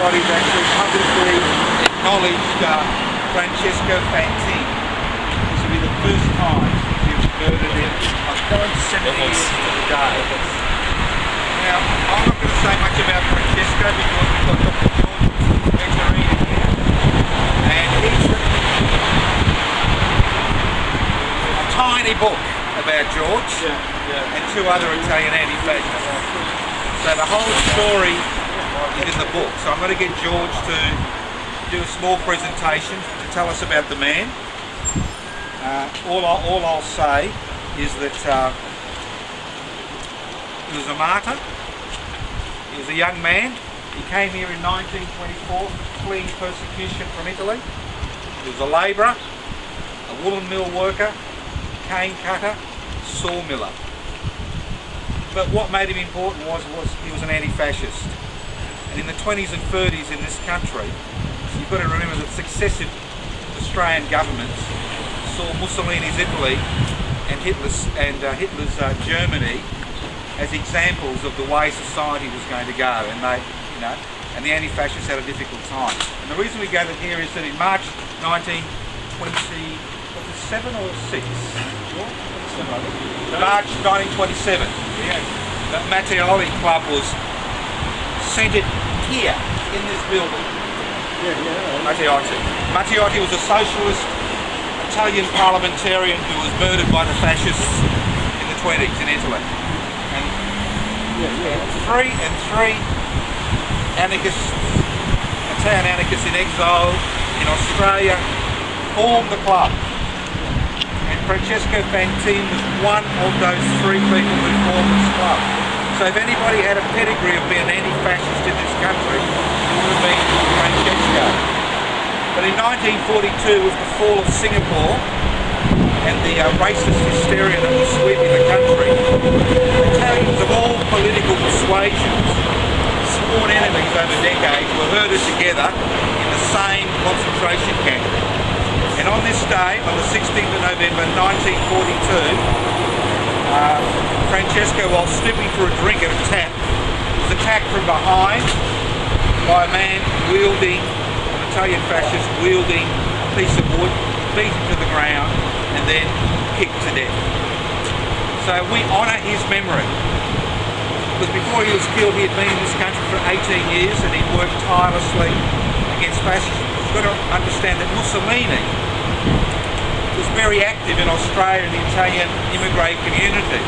anybody's actually publicly acknowledged Francesco Fantin. This will be the first time you've murdered him. I've done 70 years to the day. Now, I'm not going to say much about Francesco because we've got Dr. Joseph here, and he's written a tiny book about George and two other Italian anti-fascists. So the whole story is in the book. So I'm going to get George to do a small presentation to tell us about the man. All I'll say is that he was a martyr. He was a young man. He came here in 1924 fleeing persecution from Italy. He was a labourer, a woolen mill worker, cane cutter, sawmiller. But what made him important was he was an anti-fascist. And in the 20s and 30s in this country, you've got to remember that successive Australian governments saw Mussolini's Italy and Hitler's Germany as examples of the way society was going to go, and and the anti-fascists had a difficult time. And the reason we gathered here is that in March 1927 or 6? March 1927, the Matteotti Club was centred here in this building. Matteotti was a socialist Italian parliamentarian who was murdered by the fascists in the 20s in Italy. And three anarchists, Italian anarchists in exile in Australia, formed the club. And Francesco Fantin was one of those three people who formed this club. So if anybody had a pedigree of being an anti-fascist in this country, it would have been Francesco. But in 1942, with the fall of Singapore and the racist hysteria that was sweeping the country, Italians of all political persuasions, sworn enemies over decades, were herded together in the same concentration camp. And on this day, on the 16th of November 1942, Francesco, while stooping for a drink at a tap, was attacked from behind by a man wielding, an Italian fascist wielding a piece of wood, beaten to the ground and then kicked to death. So we honour his memory. Because before he was killed, he had been in this country for 18 years and he'd worked tirelessly against fascism. You've got to understand that Mussolini was very active in Australia and the Italian immigrated community.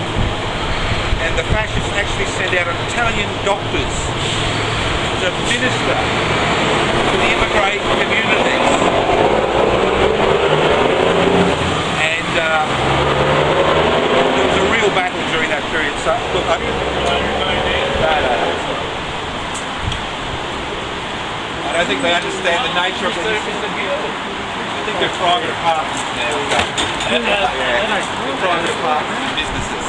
And the fascists actually sent out Italian doctors to minister to the immigrated communities. And there was a real battle during that period. So, look, I don't think they understand the nature of the I think they're private apartments now. They're private apartments and businesses.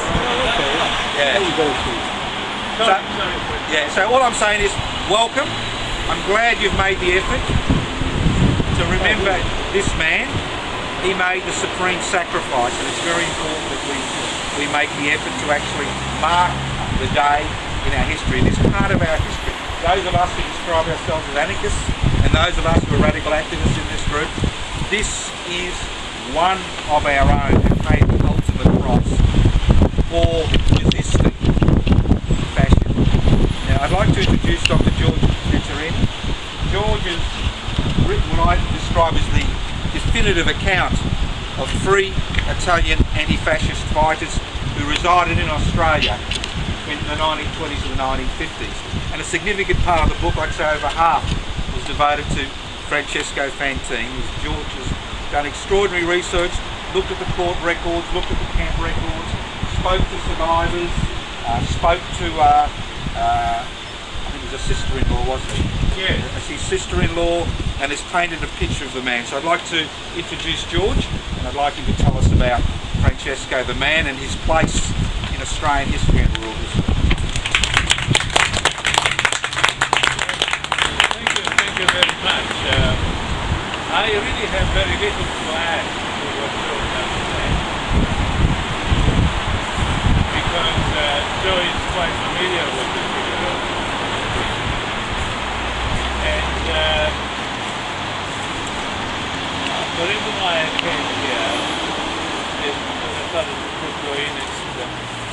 So all I'm saying is, welcome. I'm glad you've made the effort to remember this man. He made the supreme sacrifice, and it's very important that we make the effort to actually mark the day in our history. This is part of our history. Those of us who describe ourselves as anarchists, and those of us who are radical activists in this group, this is one of our own who paid the ultimate price for resisting fascism. Now I'd like to introduce Dr. Joseph. George has written what I describe as the definitive account of three Italian anti-fascist fighters who resided in Australia in the 1920s and the 1950s. And a significant part of the book, I'd say over half, was devoted to Francesco Fantin. George has done extraordinary research, looked at the court records, looked at the camp records, spoke to survivors, spoke to, I think it was a sister-in-law, wasn't it? Yeah. His sister-in-law, and has painted a picture of the man. So I'd like to introduce George, and I'd like him to tell us about Francesco the man and his place in Australian history and world history. Thank you very much. I really have very little to add to what Joe has said, because Joe is quite familiar with the figure, and The reason why I came here is when I started to go in is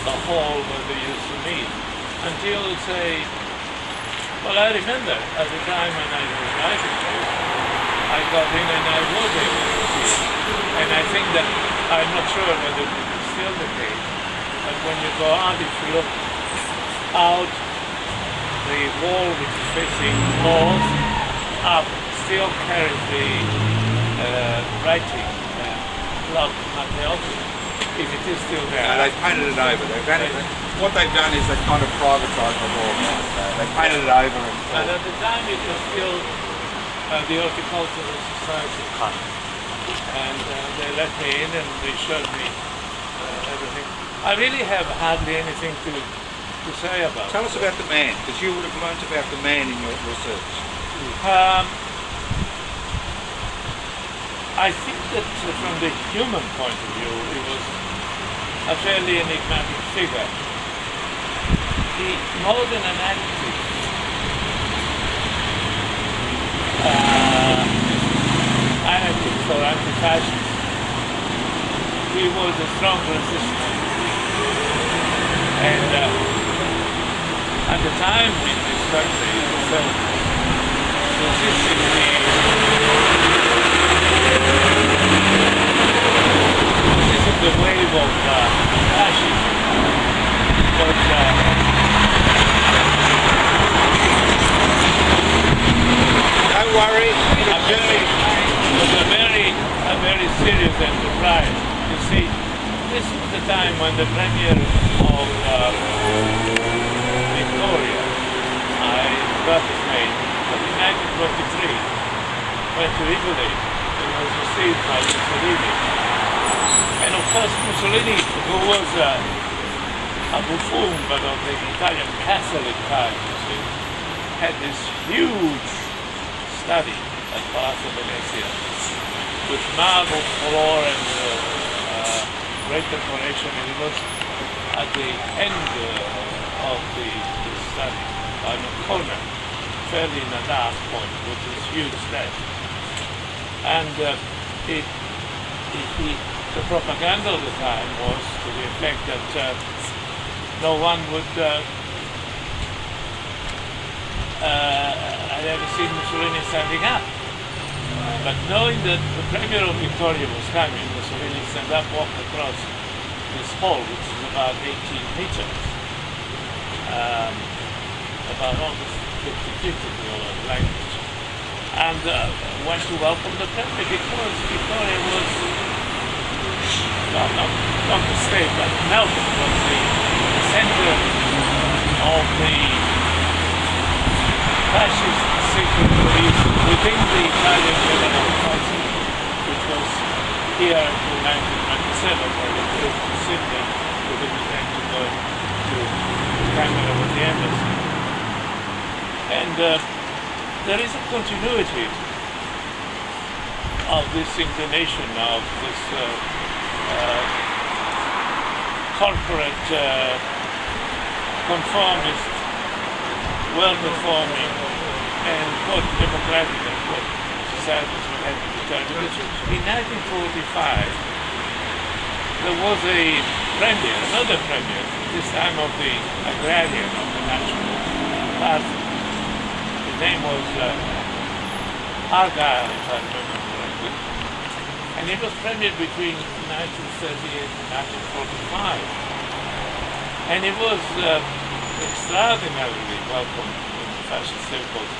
the hall where they used to meet. Until say, well, I remember at the time when I was writing this, I got in and I was able to see. And I think that, I'm not sure whether it is still the case, but when you go out, if you look out, the wall which is facing north, up, still carries the writing, Club Matteotti, if it is still there. No, they've painted it over. What they've done is they've kind of privatised the wall now. So they've painted it over. And at the time it was still the Horticultural Society. And they let me in and they showed me everything. I really have hardly anything to say about it. Tell us about the man, because you would have learnt about the man in your research. I think that from the human point of view, he was a fairly enigmatic figure. He, more than an activist, anarchist or anti-fascist, he was a strong resistor. And at the time in this country, he felt resisting the wave of fascism. But don't worry, it was a very serious enterprise. You see, this was the time when the premier of Victoria, I forgot his name, but in 1923, went to Italy and was received by Mussolini. And of course Mussolini, who was a buffoon, but of the Italian Catholic type, had this huge study at Palazzo Venezia with marble floor and great decoration, and it was at the end of the study, on a corner, fairly in a dark point, with this huge desk. And the propaganda of the time was to the effect that no one would had ever seen Mussolini standing up. But knowing that the Premier of Victoria was coming, Mussolini stand up, walked across this hall, which is about 18 meters, about almost 50 feet in your language, and went to welcome the Premier because Victoria was, well, not the state, but Melbourne was the center of the fascist secret police within the Italian General Council, which was here until 1997, where they moved to Sydney with the intent to go to Canada with the embassy. And there is a continuity of this inclination of this corporate, conformist, well-performing, and quote democratic and quote societies would have to be turned. Because in 1945, there was a premier, another premier, this time of the agrarian of the National Party. His name was Argyle, if I remember correctly. And he was premier between 1938 and 1945. And he was extraordinarily welcome in the fascist circles.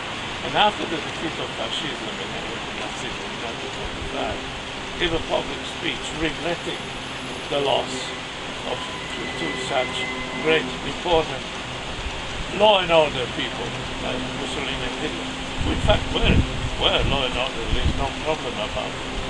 And after the defeat of fascism in Nazism in 1945, gave a public speech regretting the loss of two such great, important law and order people like Mussolini and Hitler, who in fact were law and order, there's no problem about it.